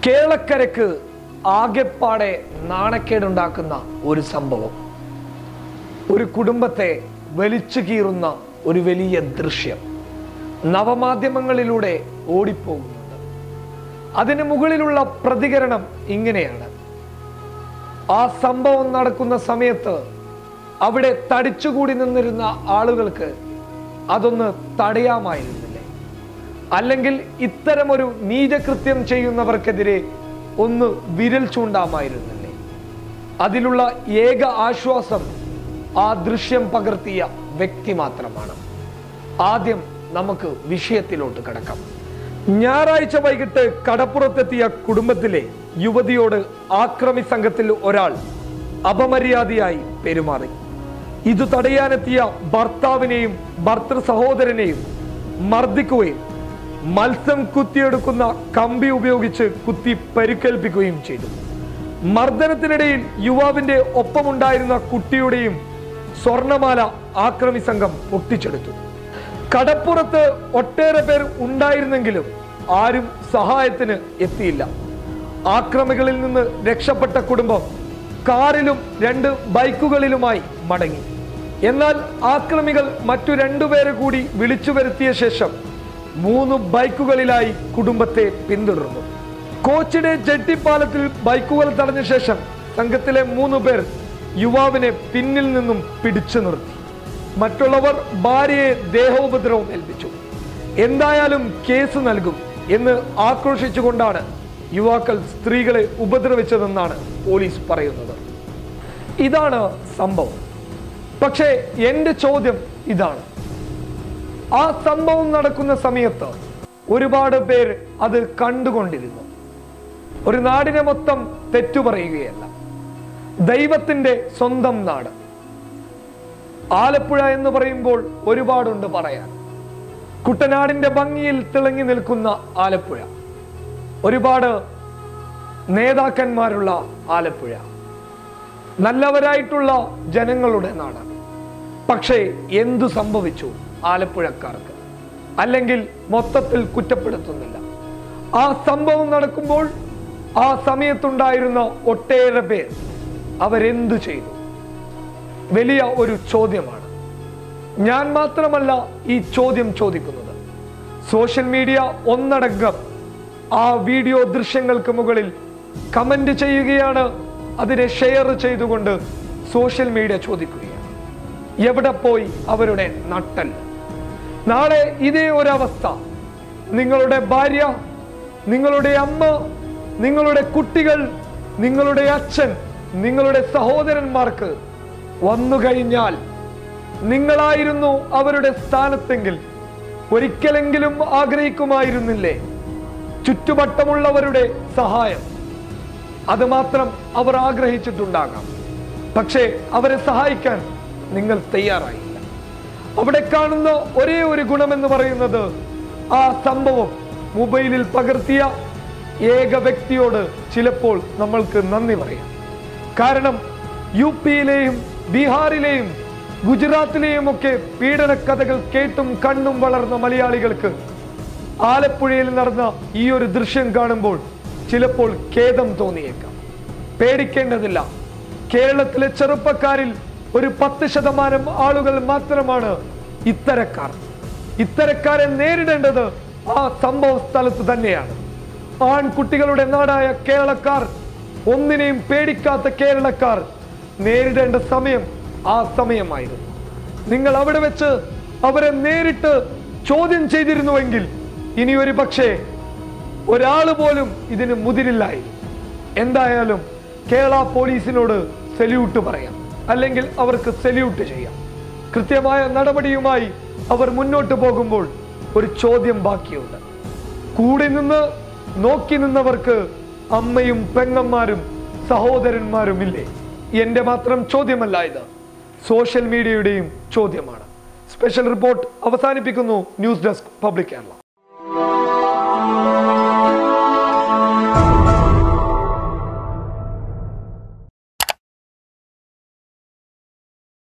കേരളക്കരക്ക് ആകെപ്പാടെ നാണക്കേടുണ്ടാക്കുന്ന ഒരു സംഭവം, ഒരു കുടുംബത്തെ വലിച്ചു കീറുന്ന ഒരു വലിയ ദൃശ്യം നവമാധ്യമങ്ങളിലൂടെ ഓടിപ്പോകുന്നുണ്ട്. അതിന് മുകളിലുള്ള പ്രതികരണം ഇങ്ങനെയാണ്: ആ സംഭവം നടക്കുന്ന സമയത്ത് അവിടെ തടിച്ചുകൂടി നിന്നിരുന്ന ആളുകൾക്ക് അതൊന്ന് തടയാമായിരുന്നില്ലേ? അല്ലെങ്കിൽ ഇത്തരമൊരു നീചകൃത്യം ചെയ്യുന്നവർക്കെതിരെ ഒന്ന് വിരൽ ചൂണ്ടാമായിരുന്നില്ലേ? അതിലുള്ള ഏക ആശ്വാസം ആ ദൃശ്യം പകർത്തിയ വ്യക്തി മാത്രമാണ്. ആദ്യം നമുക്ക് വിഷയത്തിലോട്ട് കടക്കാം. ഞായറാഴ്ച വൈകിട്ട് കടപ്പുറത്തെത്തിയ കുടുംബത്തിലെ യുവതിയോട് ആക്രമി സംഘത്തിൽ ഒരാൾ അപമര്യാദയായി പെരുമാറി. ഇത് തടയാനെത്തിയ ഭർത്താവിനെയും ഭർത്തൃ സഹോദരനെയും മർദ്ദിക്കുകയും മത്സ്യം കുത്തിയെടുക്കുന്ന കമ്പി ഉപയോഗിച്ച് കുത്തി പരിക്കേൽപ്പിക്കുകയും ചെയ്തു. മർദ്ദനത്തിനിടയിൽ യുവാവിന്റെ ഒപ്പമുണ്ടായിരുന്ന കുട്ടിയുടെയും സ്വർണമാല ആക്രമി സംഘം പൊട്ടിച്ചെടുത്തു. കടപ്പുറത്ത് ഒട്ടേറെ പേർ ഉണ്ടായിരുന്നെങ്കിലും ആരും സഹായത്തിന് എത്തിയില്ല. ആക്രമികളിൽ നിന്ന് രക്ഷപ്പെട്ട കുടുംബം കാറിലും 2 ബൈക്കുകളിലുമായി മടങ്ങി. എന്നാൽ ആക്രമികൾ മറ്റു 2 പേരെ കൂടി വിളിച്ചു വരുത്തിയ ശേഷം 3 ബൈക്കുകളിലായി കുടുംബത്തെ പിന്തുടർന്നു. കോച്ചിയുടെ ജെട്ടിപ്പാലത്തിൽ ബൈക്കുകൾ തടഞ്ഞ ശേഷം സംഘത്തിലെ 3 പേർ യുവാവിനെ പിന്നിൽ നിന്നും പിടിച്ചു നിർത്തി. മറ്റുള്ളവർ ഭാര്യയെ ദേഹോപദ്രവം ഏൽപ്പിച്ചു. എന്തായാലും കേസ് നൽകും എന്ന് ആക്രോശിച്ചുകൊണ്ടാണ് യുവാക്കൾ സ്ത്രീകളെ ഉപദ്രവിച്ചതെന്നാണ് പോലീസ് പറയുന്നത്. ഇതാണ് സംഭവം. പക്ഷേ എൻ്റെ ചോദ്യം ഇതാണ്: ആ സംഭവം നടക്കുന്ന സമയത്ത് ഒരുപാട് പേർ അത് കണ്ടുകൊണ്ടിരുന്നു. ഒരു നാടിനെ മൊത്തം തെറ്റുപറയുകയല്ല, ദൈവത്തിന്റെ സ്വന്തം നാട് ആലപ്പുഴ എന്ന് പറയുമ്പോൾ ഒരുപാടുണ്ട് പറയാൻ. കുട്ടനാടിന്റെ ഭംഗിയിൽ തിളങ്ങി നിൽക്കുന്ന ആലപ്പുഴ, ഒരുപാട് നേതാക്കന്മാരുള്ള ആലപ്പുഴ, നല്ലവരായിട്ടുള്ള ജനങ്ങളുടെ നാടാണ്. പക്ഷേ എന്തു സംഭവിച്ചു ആലപ്പുഴക്കാർക്ക്? അല്ലെങ്കിൽ മൊത്തത്തിൽ കുറ്റപ്പെടുത്തുന്നില്ല. ആ സംഭവം നടക്കുമ്പോൾ ആ സമയത്തുണ്ടായിരുന്ന ഒട്ടേറെ പേർ അവരെന്തു ചെയ്തു? വലിയ ഒരു ചോദ്യമാണ്. ഞാൻ മാത്രമല്ല ഈ ചോദ്യം ചോദിക്കുന്നത്. സോഷ്യൽ മീഡിയ ഒന്നടങ്കം ആ വീഡിയോ ദൃശ്യങ്ങൾക്ക് മുകളിൽ കമന്റ് ചെയ്യുകയാണ്. അതിനെ ഷെയർ ചെയ്തുകൊണ്ട് സോഷ്യൽ മീഡിയ ചോദിക്കുകയാണ്: എവിടെ പോയി അവരുടെ നട്ടല്? നാളെ ഇതേ ഒരവസ്ഥ നിങ്ങളുടെ ഭാര്യ, നിങ്ങളുടെ അമ്മ, നിങ്ങളുടെ കുട്ടികൾ, നിങ്ങളുടെ അച്ഛൻ, നിങ്ങളുടെ സഹോദരന്മാർക്ക് വന്നു കഴിഞ്ഞാൽ നിങ്ങളായിരുന്നു അവരുടെ സ്ഥാനത്തെങ്കിൽ ഒരിക്കലെങ്കിലും ആഗ്രഹിക്കുമായിരുന്നില്ലേ ചുറ്റുവട്ടമുള്ളവരുടെ സഹായം? അത് മാത്രം അവർ ആഗ്രഹിച്ചിട്ടുണ്ടാകാം. പക്ഷേ അവരെ സഹായിക്കാൻ നിങ്ങൾ തയ്യാറായില്ല. അവിടെ കാണുന്ന ഒരേ ഒരു ഗുണമെന്ന് പറയുന്നത് ആ സംഭവം മൊബൈലിൽ പകർത്തിയ ഏക വ്യക്തിയോട് ചിലപ്പോൾ നമ്മൾക്ക് നന്ദി പറയാം. കാരണം യുപിയിലെയും ബീഹാറിലെയും ഗുജറാത്തിലെയും ഒക്കെ പീഡന കഥകൾ കേട്ടും കണ്ടും വളർന്ന മലയാളികൾക്ക് ആലപ്പുഴയിൽ നടന്ന ഈ ഒരു ദൃശ്യം കാണുമ്പോൾ ചിലപ്പോൾ ഖേദം തോന്നിയേക്കാം. പേടിക്കേണ്ടതില്ല. കേരളത്തിലെ ചെറുപ്പക്കാരിൽ ഒരു 10% ആളുകൾ മാത്രമാണ് ഇത്തരക്കാർ. ഇത്തരക്കാരെ നേരിടേണ്ടത് ആ സംഭവ സ്ഥലത്ത് തന്നെയാണ്. ആൺകുട്ടികളുടെ നാടായ കേരളക്കാർ, ഒന്നിനെയും പേടിക്കാത്ത കേരളക്കാർ നേരിടേണ്ട സമയം ആ സമയമായിരുന്നു. നിങ്ങൾ അവിടെ വെച്ച് അവരെ നേരിട്ട് ചോദ്യം ചെയ്തിരുന്നുവെങ്കിൽ ഇനി ഒരു പക്ഷേ ഒരാൾ പോലും ഇതിന് മുതിരില്ലായി. എന്തായാലും കേരള പോലീസിനോട് സല്യൂട്ട് പറയാം, അല്ലെങ്കിൽ അവർക്ക് സല്യൂട്ട് ചെയ്യാം. കൃത്യമായ നടപടിയുമായി അവർ മുന്നോട്ട് പോകുമ്പോൾ ഒരു ചോദ്യം ബാക്കിയുണ്ട്. കൂടി നിന്ന് നോക്കി നിന്നവർക്ക് അമ്മയും പെങ്ങന്മാരും സഹോദരന്മാരുമില്ലേ? എൻ്റെ മാത്രം ചോദ്യമല്ല ഇത്, സോഷ്യൽ മീഡിയയുടെയും ചോദ്യമാണ്. സ്പെഷ്യൽ റിപ്പോർട്ട് അവസാനിപ്പിക്കുന്നു. News desk public Kerala.